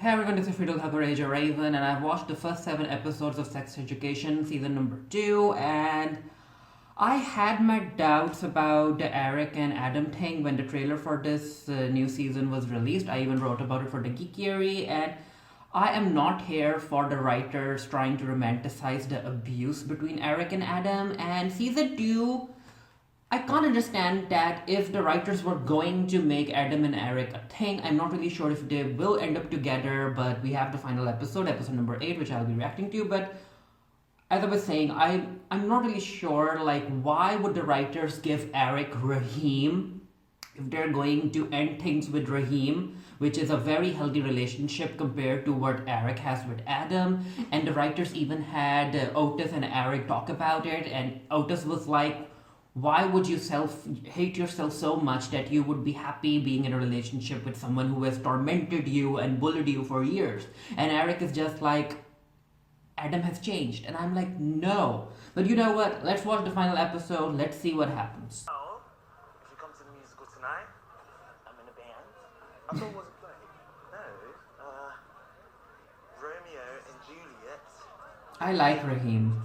Hey everyone, this is Friedel Hakoreja Raven, and I've watched the first 7 episodes of Sex Education, season number 2, and I had my doubts about the Eric and Adam thing when the trailer for this new season was released. I even wrote about it for the Geekery, and I am not here for the writers trying to romanticize the abuse between Eric and Adam, and season 2, I can't understand that if the writers were going to make Adam and Eric a thing. I'm not really sure if they will end up together, but we have the final episode number 8, which I'll be reacting to. But as I was saying, I'm not really sure, like, why would the writers give Eric Raheem if they're going to end things with Raheem, which is a very healthy relationship compared to what Eric has with Adam. And the writers even had Otis and Eric talk about it, and Otis was like, why would you hate yourself so much that you would be happy being in a relationship with someone who has tormented you and bullied you for years? And Eric is just like, Adam has changed. And I'm like, no. But you know what? Let's watch the final episode. Let's see what happens. Oh, if you come to the musical tonight, I'm in a band. I thought it was a play. No, Romeo and Juliet. I like Raheem.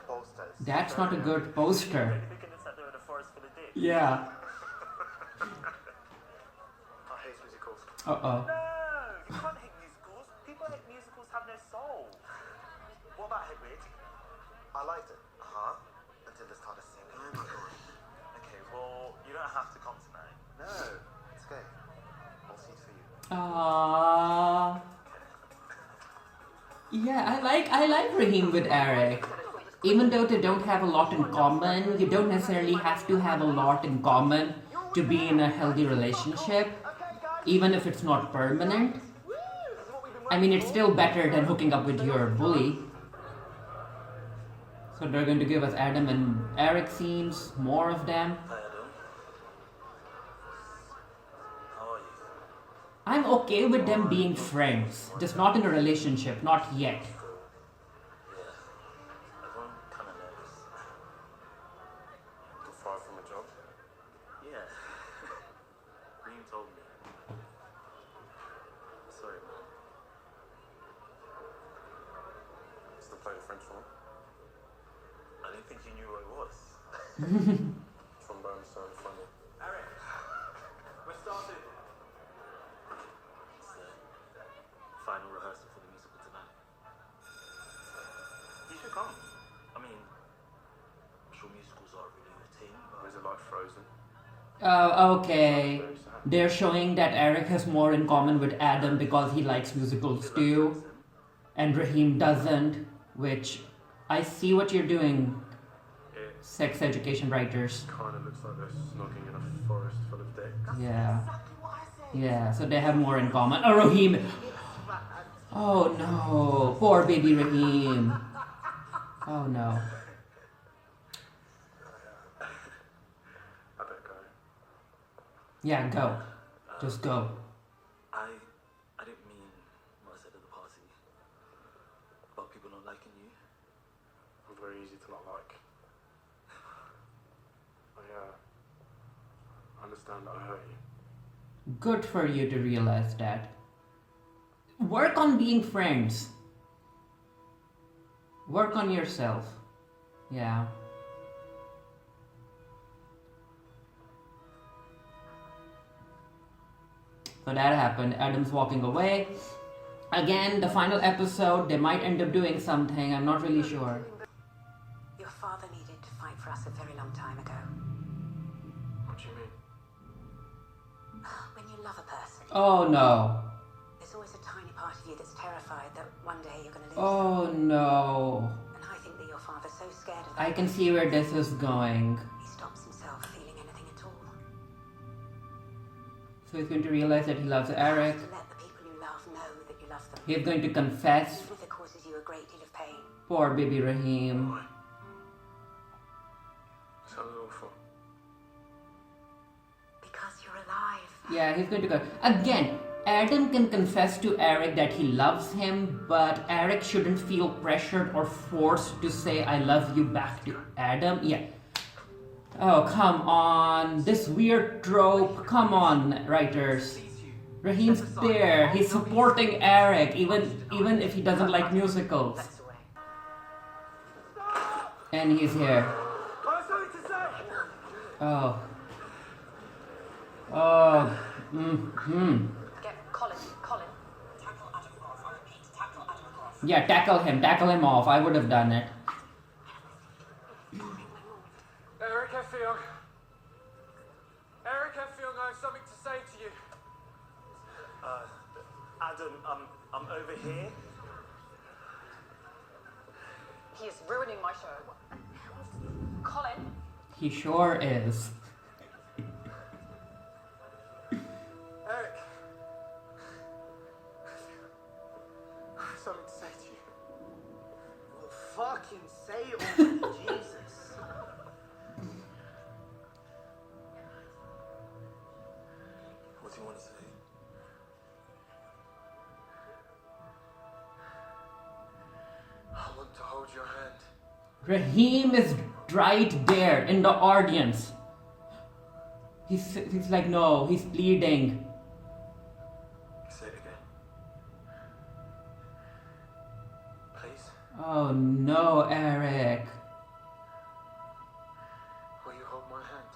Posters. That's not a good poster. We could have sat there in a forest full of dicks. Yeah. I hate musicals. Uh-oh. No, you can't hate musicals. People hate musicals have no soul. What about Hagrid? I liked it. Until it started singing. Oh my god. Okay, well, you don't have to come tonight. No, it's okay. I'll see it for you. Aww. Yeah, I like Raheem with Eric. Even though they don't have a lot in common, you don't necessarily have to have a lot in common to be in a healthy relationship, even if it's not permanent. I mean, it's still better than hooking up with your bully. So they're going to give us Adam and Eric scenes, more of them. Hi, Adam. How are you? I'm okay with them being friends, just not in a relationship, not yet. Everyone kind of knows. Too far from a job? Yeah. Reem told me. Sorry, man. Still playing French horn? I didn't think you knew what it was. Trombone sound funny. Eric, we're starting. It's the final rehearsal for the musical tonight. You should come. I mean, I'm sure musicals aren't really your thing, Or is but it like Frozen? Okay. They're showing that Eric has more in common with Adam because he likes musicals too, and Raheem doesn't, which I see what you're doing, It sex education writers. kind of looks like they're snogging in a forest full of dicks. Yeah. Yeah, so they have more in common. Oh, Raheem! Oh no, poor baby Raheem. Oh no. I better go. Yeah, go. Just go. I didn't mean what I said at the party about people not liking you. I'm very easy to not like. I understand that I hurt you. Good for you to realize that. Work on being friends. Work on yourself. Yeah. So that happened. Adam's walking away. Again, the final episode, they might end up doing something. I'm not really sure. Your father needed to fight for us a very long time ago. What do you mean? When you love a person, Oh no. there's always a tiny part of you that's terrified that one day you're going to lose Oh no. them. And I think that your father's so scared of that I can see where this is going. he stops himself feeling anything at all. So he's going to realize that he loves Eric. You have to let the people you love know that you love them. He's going to confess. Even if it causes you a great deal of pain. Poor baby Raheem. Why? Sounds awful. Because you're alive. Yeah, he's going to go. Again, Adam can confess to Eric that he loves him, but Eric shouldn't feel pressured or forced to say, I love you back to Adam. Yeah. Oh, come on. This weird trope. Come on, writers. Raheem's there. He's supporting Eric, even if he doesn't like musicals. That's the way. And he's here. I have something to say. Oh. Oh. Mm-hmm. Get Colin. Tackle Adam off. I repeat, tackle Adam off. Yeah, tackle him off. I would have done it. Eric Effiong. Eric Effiong, I have something to say to you. Adam, I'm over here. He is ruining my show. Colin. He sure is. Eric. I have something to say to you. Well, fucking say it already, Jesus. What do you want to say? I want to hold your hand. Raheem is right there in the audience. He's like, no, he's pleading. Say it again. Please. Oh no, Eric. Will you hold my hand?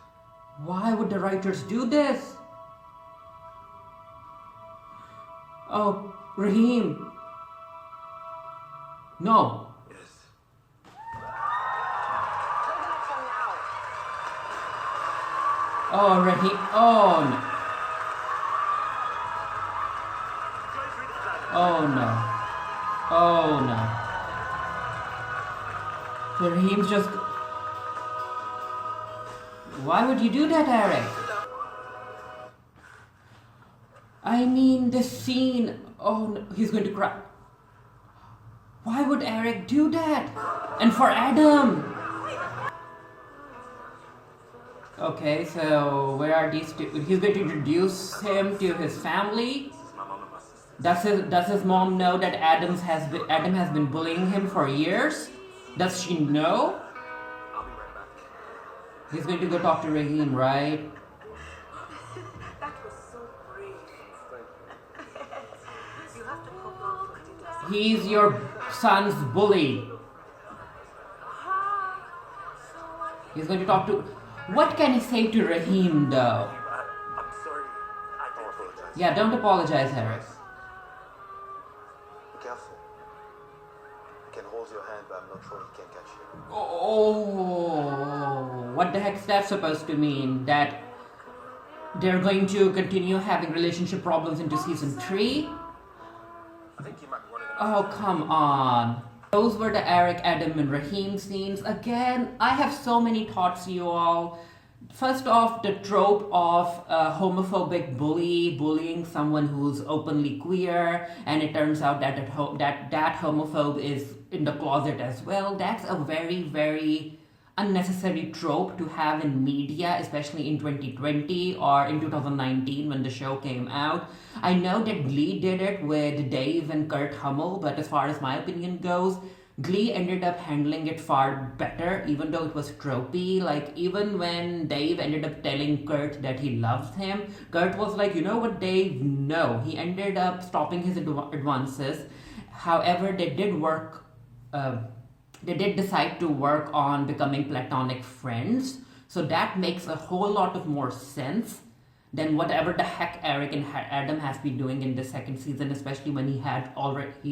Why would the writers do this? Oh, Raheem. No. Yes. Play the next one now. Oh, Raheem. Oh no. Oh no. Oh no. So Raheem's just. Why would you do that, Eric? I mean, this scene. Oh no, he's going to cry. Why would Eric do that? And for Adam. Okay, so where are these two? He's going to introduce him to his family. My mom and my sister. Does his mom know that Adam has been bullying him for years? Does she know? I'll be right back. He's going to go talk to Raheem, right? That was so brave. You have to pop up when he does. He's your son's bully. He's going to talk to. What can he say to Raheem, though? I'm sorry. I don't apologize. Yeah, don't apologize, Eric. Be careful. I can hold your hand, but I'm not sure he can catch you. Oh, what the heck's that supposed to mean? That they're going to continue having relationship problems into season 3? I think you might be one of them. Oh, come on. Those were the Eric, Adam, and Raheem scenes. Again, I have so many thoughts, you all. First off, the trope of a homophobic bully bullying someone who's openly queer, and it turns out that that homophobe is in the closet as well. That's a very, very unnecessary trope to have in media, especially in 2020 or in 2019 when the show came out. I know that Glee did it with Dave and Kurt Hummel, but as far as my opinion goes, Glee ended up handling it far better, even though it was tropey. Like, even when Dave ended up telling Kurt that he loves him, Kurt was like, you know what, Dave? No. He ended up stopping his advances. However, they did decide to work on becoming platonic friends. So that makes a whole lot of more sense than whatever the heck Eric and Adam has been doing in the second season, especially when he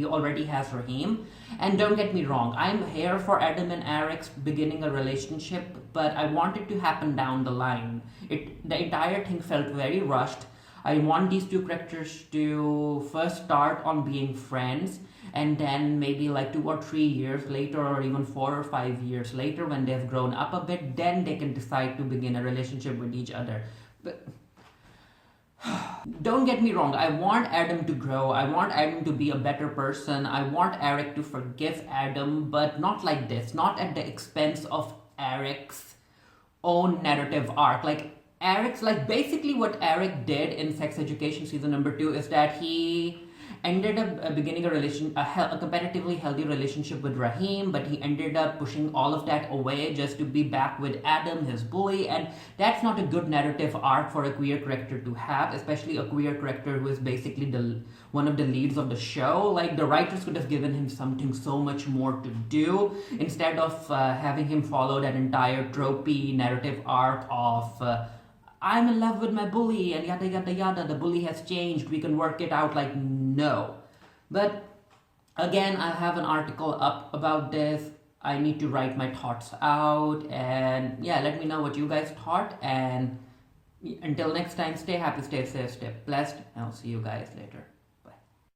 already has Raheem. And don't get me wrong, I'm here for Adam and Eric's beginning a relationship, but I want it to happen down the line. The entire thing felt very rushed. I want these two characters to first start on being friends, and then maybe like 2 or 3 years later, or even 4 or 5 years later, when they've grown up a bit, then they can decide to begin a relationship with each other. But don't get me wrong, I want Adam to grow, I want Adam to be a better person, I want Eric to forgive Adam, but not like this, not at the expense of Eric's own narrative arc. Like basically what Eric did in Sex Education season number 2 is that he ended up beginning a competitively healthy relationship with Raheem, but he ended up pushing all of that away just to be back with Adam, his bully, and that's not a good narrative arc for a queer character to have, especially a queer character who is basically one of the leads of the show. Like, the writers could have given him something so much more to do instead of having him follow that entire tropey narrative arc of I'm in love with my bully and yada yada yada, the bully has changed, we can work it out. Like, no. But again, I have an article up about this. I need to write my thoughts out, and yeah, let me know what you guys thought. And until next time, stay happy, stay safe, stay blessed, and I'll see you guys later.